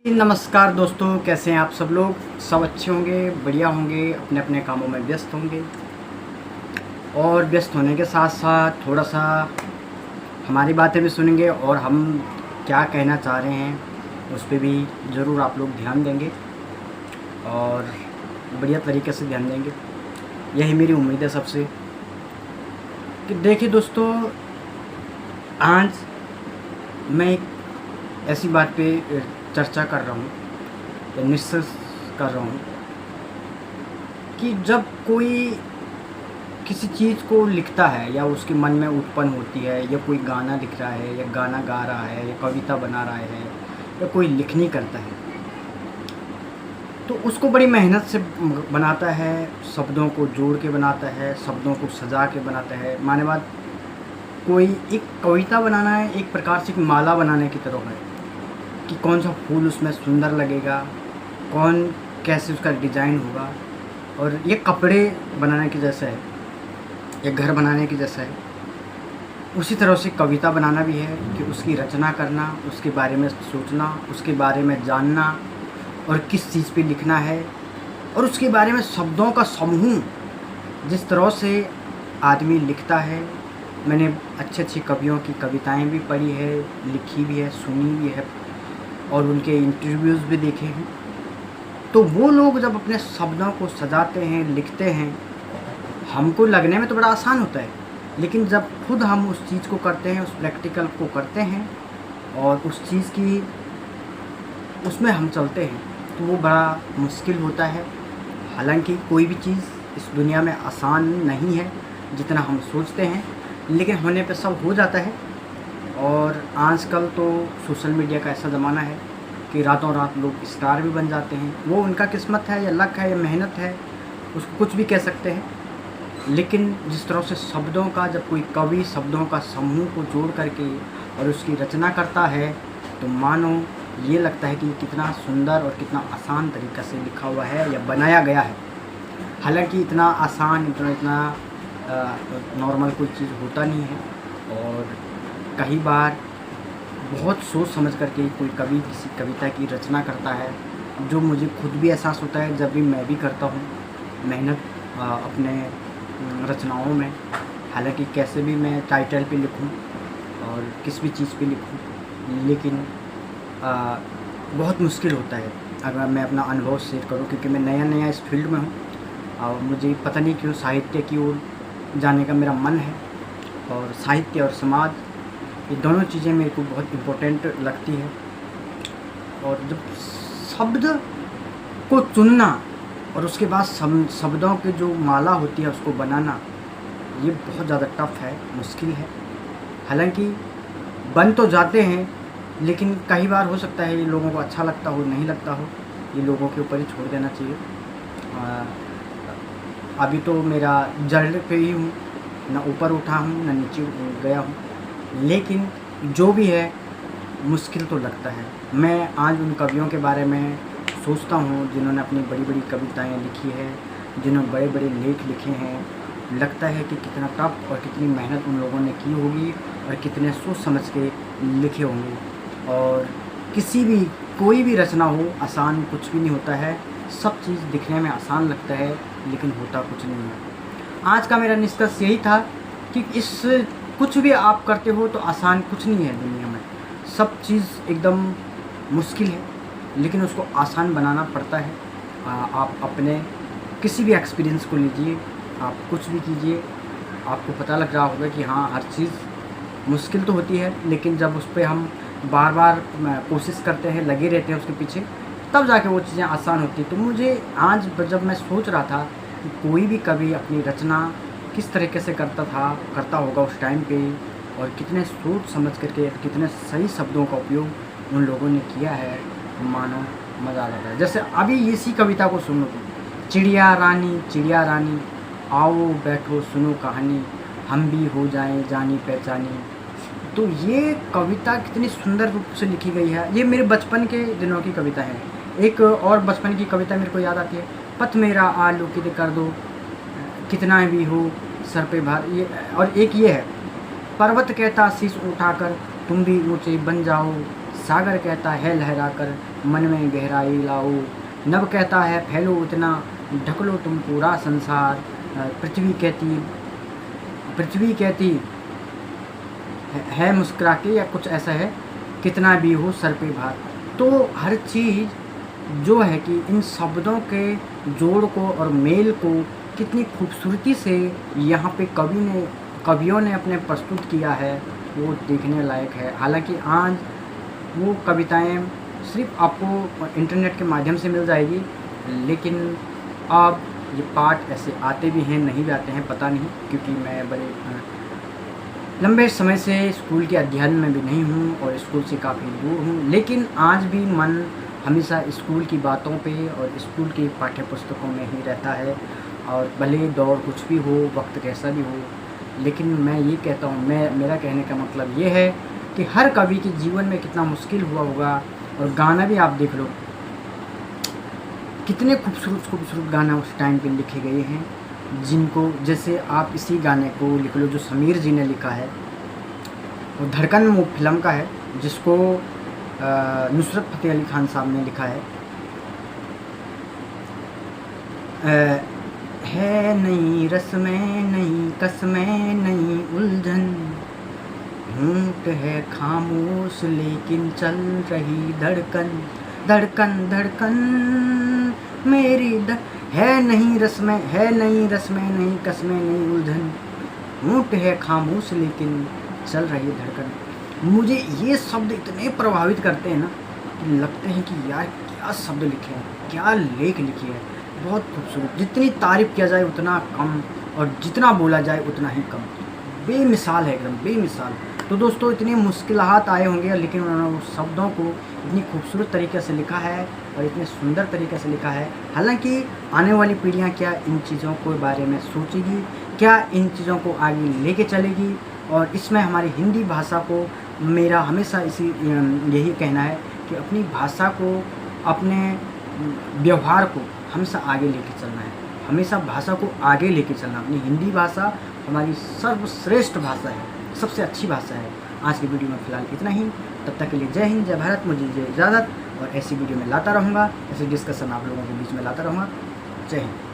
नमस्कार दोस्तों, कैसे हैं आप सब लोग। सब अच्छे होंगे, बढ़िया होंगे, अपने अपने कामों में व्यस्त होंगे। और व्यस्त होने के साथ साथ थोड़ा सा हमारी बातें भी सुनेंगे और हम क्या कहना चाह रहे हैं उस पर भी ज़रूर आप लोग ध्यान देंगे और बढ़िया तरीके से ध्यान देंगे। यही मेरी उम्मीद है सबसे कि देखिए दोस्तों, आज मैं एक ऐसी बात पे चर्चा कर रहा हूँ या निष्कर्ष कर रहा हूँ कि जब कोई किसी चीज़ को लिखता है या उसके मन में उत्पन्न होती है, या कोई गाना लिख रहा है या गाना गा रहा है या कविता बना रहा है या कोई लिखनी करता है, तो उसको बड़ी मेहनत से बनाता है, शब्दों को जोड़ के बनाता है, शब्दों को सजा के बनाता है। माने बात, कोई एक कविता बनाना है एक प्रकार से एक माला बनाने की तरह है कि कौन सा फूल उसमें सुंदर लगेगा, कौन कैसे उसका डिज़ाइन होगा। और ये कपड़े बनाने के जैसा है, ये घर बनाने के जैसा है। उसी तरह से कविता बनाना भी है कि उसकी रचना करना, उसके बारे में सोचना, उसके बारे में जानना और किस चीज़ पे लिखना है, और उसके बारे में शब्दों का समूह जिस तरह से आदमी लिखता है। मैंने अच्छे अच्छे कवियों की कविताएं भी पढ़ी है, लिखी भी है, सुनी भी है और उनके इंटरव्यूज़ भी देखे हैं। तो वो लोग जब अपने शब्दों को सजाते हैं, लिखते हैं, हमको लगने में तो बड़ा आसान होता है, लेकिन जब खुद हम उस चीज़ को करते हैं, उस प्रैक्टिकल को करते हैं और उस चीज़ की उसमें हम चलते हैं, तो वो बड़ा मुश्किल होता है। हालांकि कोई भी चीज़ इस दुनिया में आसान नहीं है जितना हम सोचते हैं, लेकिन होने पे सब हो जाता है। और आजकल तो सोशल मीडिया का ऐसा ज़माना है कि रातों रात लोग स्टार भी बन जाते हैं। वो उनका किस्मत है या लक है या मेहनत है, उसको कुछ भी कह सकते हैं। लेकिन जिस तरह से शब्दों का, जब कोई कवि शब्दों का समूह को जोड़ करके और उसकी रचना करता है, तो मानो ये लगता है कि कितना सुंदर और कितना आसान तरीक़े से लिखा हुआ है या बनाया गया है। हालांकि इतना आसान, इतना नॉर्मल कोई चीज़ होता नहीं है। और कई बार बहुत सोच समझ करके कोई कवि किसी कविता की रचना करता है, जो मुझे खुद भी एहसास होता है जब भी मैं भी करता हूँ मेहनत अपने रचनाओं में। हालांकि कैसे भी मैं टाइटल पे लिखूँ और किस भी चीज़ पे लिखूँ, लेकिन बहुत मुश्किल होता है अगर मैं अपना अनुभव शेयर करूँ, क्योंकि मैं नया नया इस फील्ड में हूँ और मुझे पता नहीं क्यों साहित्य की ओर जाने का मेरा मन है। और साहित्य और समाज, ये दोनों चीज़ें मेरे को बहुत इम्पोर्टेंट लगती है। और जब शब्द को चुनना और उसके बाद शब्दों की जो माला होती है उसको बनाना, ये बहुत ज़्यादा टफ है, मुश्किल है। हालांकि बन तो जाते हैं, लेकिन कई बार हो सकता है ये लोगों को अच्छा लगता हो, नहीं लगता हो, ये लोगों के ऊपर ही छोड़ देना चाहिए। अभी तो मेरा जड़ पे ही हूँ, ना ऊपर उठा हूँ ना नीचे गया हूँ, लेकिन जो भी है मुश्किल तो लगता है। मैं आज उन कवियों के बारे में सोचता हूँ जिन्होंने अपनी बड़ी बड़ी कविताएं लिखी है, जिन्होंने बड़े बड़े लेख लिखे हैं। लगता है कि कितना टफ और कितनी मेहनत उन लोगों ने की होगी और कितने सोच समझ के लिखे होंगे। और कोई भी रचना हो, आसान कुछ भी नहीं होता है। सब चीज़ दिखने में आसान लगता है, लेकिन होता कुछ नहीं है। आज का मेरा निष्कर्ष यही था कि कुछ भी आप करते हो तो आसान कुछ नहीं है दुनिया में। सब चीज़ एकदम मुश्किल है, लेकिन उसको आसान बनाना पड़ता है। आप अपने किसी भी एक्सपीरियंस को लीजिए, आप कुछ भी कीजिए, आपको पता लग रहा होगा कि हाँ, हर चीज़ मुश्किल तो होती है, लेकिन जब उस पर हम बार बार कोशिश करते हैं, लगे रहते हैं उसके पीछे, तब जाके वो चीज़ें आसान होती हैं। तो मुझे आज जब मैं सोच रहा था कि कोई भी कवि अपनी रचना किस तरीके से करता होगा उस टाइम पे, और कितने सोच समझ करके कितने सही शब्दों का उपयोग उन लोगों ने किया है, मानो मज़ा आ जाता है। जैसे अभी इसी कविता को सुनो तो, चिड़िया रानी आओ बैठो सुनो कहानी, हम भी हो जाएं जानी पहचानी। तो ये कविता कितनी सुंदर रूप से लिखी गई है। ये मेरे बचपन के दिनों की कविता है। एक और बचपन की कविता मेरे को याद आती है, पथ मेरा आलोकित कर दो, कितना भी हो सर पे भार। ये और एक ये है, पर्वत कहता शीश उठाकर तुम भी ऊंचे बन जाओ, सागर कहता है लहरा कर मन में गहराई लाओ, नभ कहता है फैलो इतना ढक लो तुम पूरा संसार, पृथ्वी कहती है मुस्कुरा के, या कुछ ऐसा है, कितना भी हो सर पे भार। तो हर चीज़ जो है कि इन शब्दों के जोड़ को और मेल को कितनी खूबसूरती से यहाँ पे कवियों ने अपने प्रस्तुत किया है, वो देखने लायक है। हालांकि आज वो कविताएं सिर्फ आपको इंटरनेट के माध्यम से मिल जाएगी, लेकिन अब ये पाठ ऐसे आते भी हैं, नहीं भी आते हैं, पता नहीं, क्योंकि मैं बड़े लंबे समय से स्कूल के अध्ययन में भी नहीं हूँ और स्कूल से काफ़ी दूर हूँ। लेकिन आज भी मन हमेशा स्कूल की बातों पे और स्कूल की पाठ्य पुस्तकों में ही रहता है। और भले दौर कुछ भी हो, वक्त कैसा भी हो, लेकिन मैं ये कहता हूँ, मेरा कहने का मतलब ये है कि हर कवि के जीवन में कितना मुश्किल हुआ होगा। और गाना भी आप देख लो, कितने खूबसूरत गाना उस टाइम पे लिखे गए हैं, जिनको जैसे आप इसी गाने को लिख लो जो समीर जी ने लिखा है, वो धड़कन फिल्म का है, जिसको नुसरत फ़तेह अली खान साहब ने लिखा है नहीं रस्में नहीं कसमें नहीं उलझन, होंठ है खामोश लेकिन चल रही धड़कन, धड़कन धड़कन मेरी है नहीं रस्में नहीं कसमें नहीं उलझन, होंठ है खामोश लेकिन चल रही धड़कन। मुझे ये शब्द इतने प्रभावित करते हैं ना कि लगते हैं कि यार क्या शब्द लिखे हैं, क्या लेख लिखे हैं, बहुत खूबसूरत। जितनी तारीफ़ किया जाए उतना कम, और जितना बोला जाए उतना ही कम। बेमिसाल है, एकदम बेमिसाल। तो दोस्तों, इतनी मुश्किलात आए होंगे, लेकिन उन्होंने उस शब्दों को इतनी खूबसूरत तरीके से लिखा है और इतने सुंदर तरीके से लिखा है। हालांकि आने वाली पीढ़ियां क्या इन चीज़ों के बारे में सोचेगी, क्या इन चीज़ों को आगे लेके चलेगी। और इसमें हमारी हिंदी भाषा को मेरा हमेशा यही कहना है कि अपनी भाषा को, अपने व्यवहार को हमेशा आगे लेके चलना है, हमेशा भाषा को आगे लेके चलना। अपनी हिंदी भाषा हमारी सर्वश्रेष्ठ भाषा है, सबसे अच्छी भाषा है। आज की वीडियो में फ़िलहाल इतना ही। तब तक के लिए जय हिंद, जय भारत। मुझे दीजिए इजाज़त, और ऐसी वीडियो में लाता रहूँगा, ऐसे डिस्कशन आप लोगों के बीच में लाता रहूँगा। जय हिंद।